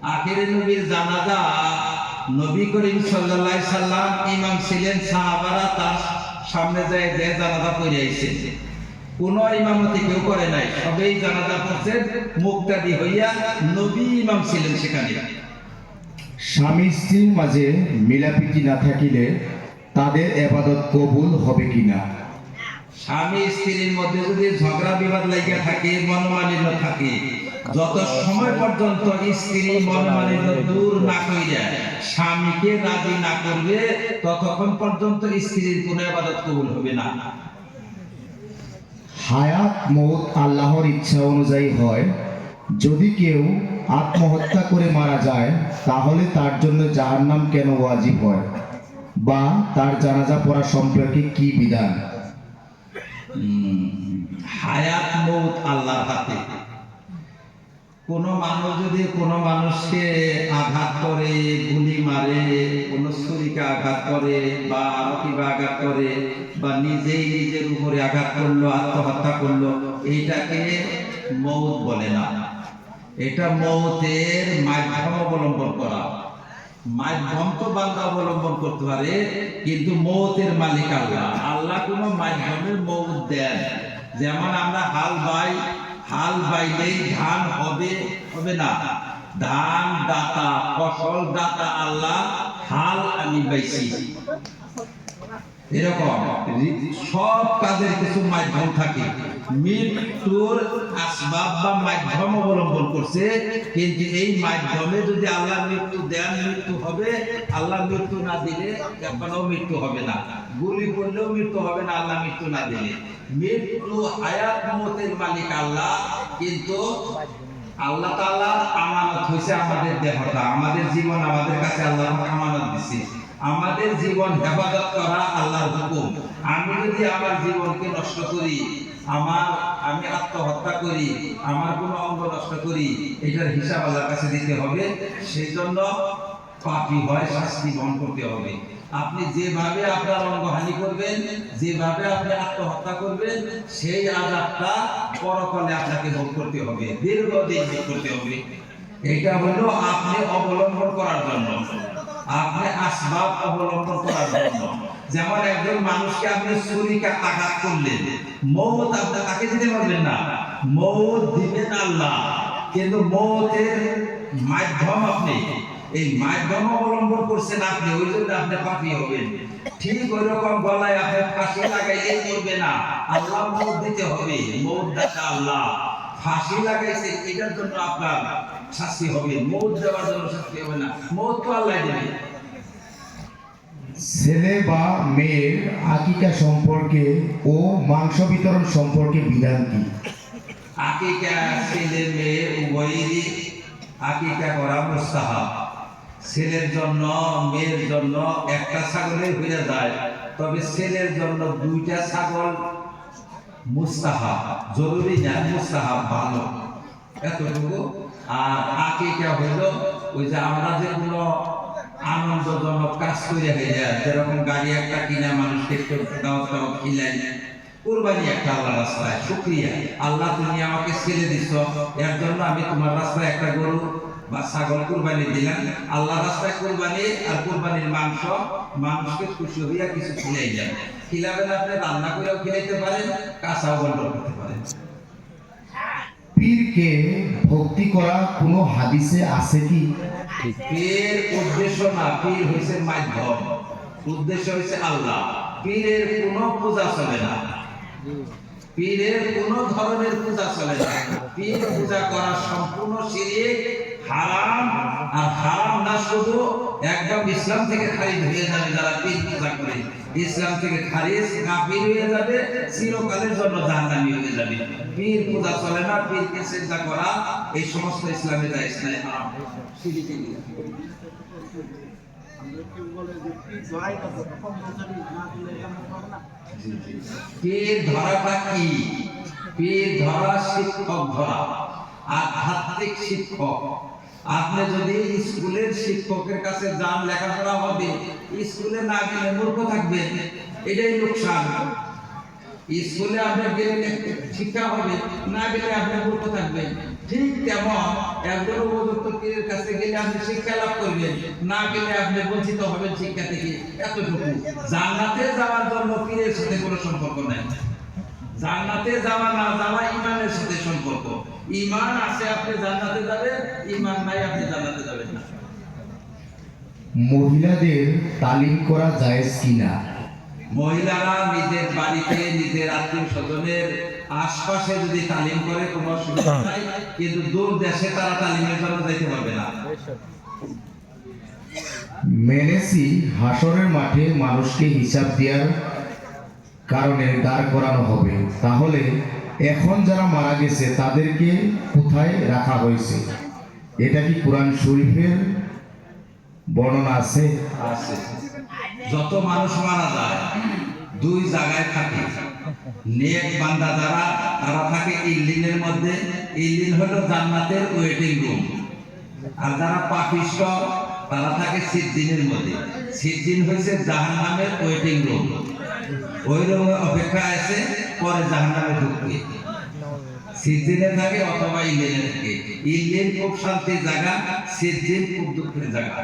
আখিরে নবীর জানাজা নবী করিম সাল্লাল্লাহু আলাইহি সাল্লাম ইমাম ছিলেন, সাহাবারা তার সামনে যায় যে জানাজা পড়ে আইছে। কোন ইমামতি কেউ করে নাই, সবেই জানাজা পড়ছেন মুক্তাদি হইয়া, নবী ইমাম ছিলেন সেখানে। স্বামী স্ত্রীর মাঝে মিলাপিটি না থাকিলে তাদের ইবাদত কবুল হবে কিনা? স্বামী স্ত্রীর মধ্যে যদি ঝগড়া বিবাদ লাগিয়া থাকে, মনোমালিন্য থাকে, যত সময় পর্যন্ত স্ত্রী মনোমালিন্য দূর না কইরা স্বামীকে রাজি না করবে, ততক্ষণ পর্যন্ত স্ত্রীর কোনো ইবাদত কবুল হবে না। হায়াত মৌত আল্লাহর ইচ্ছা অনুযায়ী হয়। যদি কেউ আত্মহত্যা করে মারা যায় তাহলে তার জন্য জাহান্নাম কেন ওয়াজিব হয়, বা তার জানাজা পড়া সম্পর্কে কি বিধান? হায়াত মৌত আল্লাহর হাতে। কোন মানুষ যদি কোন মানুষকে আঘাত করে, গুলি মারে, কোন ছুরিকে আঘাত করে, বা আরো কিবা আঘাত করে, বা নিজেই নিজের উপরে আঘাত করলো, আত্মহত্যা করলো, এইটাকে মৌত বলে না। এটা মৌতের মাধ্যম অবলম্বন করা। মাধ্যম তো বান্দা অবলম্বন করতে পারে, কিন্তু মৌতের মালিক আল্লাহ। আল্লাহ কোনো মাধ্যমের মৌত দেন। যেমন আমরা হাল বাই, হাল বাইলেই ধান হবে হবে না। ধান দাতা, ফসল দাতা আল্লাহ, হাল আমি বাইছি। এরকম সব কাজের কিছু মাধ্যম থাকে। মৃত্যুর আসবাব বা মাধ্যম অবলম্বন করছে, কিন্তু এই মাধ্যমে যদি আল্লাহ মৃত্যু দেন, মৃত্যু হবে। আল্লাহ মৃত্যু না দিলে এখনো মৃত্যু হবে না। গুলি করলেও মৃত্যু হবে না আল্লাহ মৃত্যু না দিলে। মৃত্যু হায়াত মৌতের মালিক আল্লাহ, কিন্তু আল্লাহ তাআলা আমানত হয়েছে আমাদের দেহটা, আমাদের জীবন আমাদের কাছে আল্লাহ আমানত দিছে। আমাদের জীবন হেফাজত করা আল্লাহর হুকুম। আমি যদি আমার জীবনকে নষ্ট করি, আমি আত্মহত্যা করি, আমার কোনো অঙ্গ নষ্ট করি, এটার হিসাব আল্লাহর কাছে দিতে হবে। সেই জন্য পাপী হয়, শাস্তি বহন করতে হবে। আপনি যেভাবে আপনার অঙ্গহানি করবেন, যেভাবে আপনি আত্মহত্যা করবেন, সেই আযাবটা পরকালে আপনাকে ভোগ করতে হবে, দীর্ঘদিন ভোগ করতে হবে। এটা হলো আপনি অবলম্বন করার জন্য, আপনি আসবাব অবলম্বন করার জন্য। যেমন একজন মানুষকে আপনি ছুরিকে আঘাত করলেন, মৌত আপনি তাকে দিতে পারবেন না, মৌত দিবেন আল্লাহ, কিন্তু মৌতের মাধ্যম আপনি, এই মাধ্যম অবলম্বন করছেন আপনি, ওই জন্য আপনি পাপী হবেন। ঠিক ওই রকম গলায় আপনি ফাঁসি লাগাইলে করবে না, আল্লাহ মৌত দিতে হবে, মৌত দাতা আল্লাহ। ফাঁসি লাগাইছে এটার জন্য আপনার শাস্তি হবে, মৌত দেওয়ার জন্য শাস্তি হবে না। মৌত তো আল্লাহ দেবে। ছেলে বা মেয়ের আকিকা সম্পর্কে ও মাংস বিতরণ সম্পর্কে বিধান কি? আকিকা ছেলে মেয়ে উভয়েরই আকিকা করা মুস্তাহাব। ছেলের জন্য মেয়ের জন্য একটা ছাগলেই হয়ে যায়, তবে ছেলের জন্য দুইটা ছাগল মুস্তাহাব, জরুরি না, মুস্তাহাব, ভালো, এতটুকু। আর আকিকা হইল ওই যে আমরা যে কোনো আনন্দজনক কাজ করে হয়ে যায়, যেরকম গাড়ি একটা কিনা মানুষকে একটু দাওয়াত খিলাই, কুরবানি একটা আল্লাহ রাস্তায়, শুকরিয়া আল্লাহ তুমি আমাকে ছেলে দিছ, এর জন্য আমি তোমার রাস্তায় একটা গরু বা ছাগল কুরবানি দিলাম। আল্লাহ রাস্তায় কুরবানি, আর কুরবানির মাংস মানুষকে খুশি হইয়া কিছু খিলাই যায়। খিলাবেন আপনি রান্না করেও খিলাইতে পারেন, কাঁচাও বন্টন করতে পারেন। পীরকে ভক্তি করা কোনো হাদিসে আছে কি? পীর উদ্দেশ্য না, পীর হইছে মাধ্যম, উদ্দেশ্য হইছে আল্লাহ। পীরের কোনো পূজা চলে না, পীরের কোনো ধরনের পূজা চলে না। পীর পূজা করা সম্পূর্ণ শিরক, হারাম। আর হারাম না শুধু, একদম ইসলাম থেকে খারিজ হয়ে যাবে যারা পীর পূজা করে, ইসলাম থেকে খারিজ, কাফির হয়ে যাবে, চিরকালের জন্য জাহান্নামী হয়ে যাবে। পীর পূজা চলে না, পীরকে চিন্তা করা এই সমস্ত ইসলামে জায়েজ নাই, হারাম। পীর ধরাটা কি? পীর ধরা শিক্ষক ধরা, আধ্যাত্মিক শিক্ষক। আপনি যদি স্কুলের শিক্ষকের কাছে যান, লেখাপড়া হবে, স্কুলে না গেলে মূর্খ থাকবেন, এটাই লোকসান। স্কুলে আপনি গেলে শিক্ষা হবে, না গেলে আপনি মূর্খ থাকবেন। ঠিক তেমন একজন উপযুক্ত পীরের কাছে গেলে আপনি শিক্ষা লাভ করবেন, না গেলে আপনি বঞ্চিত হবেন শিক্ষা থেকে। এতটুকু। জান্নাতে যাওয়ার জন্য পীরের সাথে কোনো সম্পর্ক নাই। জান্নাতে যাওয়া না যাওয়া ইমানের সাথে সম্পর্ক। ইমান আছে আপনি জান্নাতে যাবেন, ইমান নাই আপনি জান্নাতে যাবেন না। মহিলাদের তালিম করা জায়েজ কিনা? মহিলারা নিজের বাড়িতে নিজের আত্মীয় স্বজনের আশপাশে যদি তালিম করে কোনো অসুবিধা নাই, কিন্তু দূর দেশে তারা তালিমের জন্য যাইতে পারবে না। মেনেছি হাসরের মাঠে মানুষকে হিসাব দেওয়ার কারণে দাঁড় করানো হবে, তাহলে এখন যারা মারা গেছে তাদেরকে কোথায় রাখা হয়েছে? এটা কি কোরআন শরীফের বর্ণনা আছে? আছে। যত মানুষ মারা যায় দুই জায়গায় থাকে। নেক বান্দা যারা তারা থাকে ইল্লিনের মধ্যে। ইল্লিন হলো জান্নাতের ওয়েটিং রুম। আর যারা পাপিষ্ট তারা থাকে সিজ্জিনের মধ্যে। সিজ্জিন হয়েছে জাহান্নামের ওয়েটিং রুম। ওই রুমে অপেক্ষা আছে, পরে জাহান্নামে ঢুকবে। সিজ্জিনে থাকে অথবা ইল্লিনে থাকে। ইল্লিন খুব শান্তির জায়গা, সিজ্জিন খুব দুঃখের জায়গা।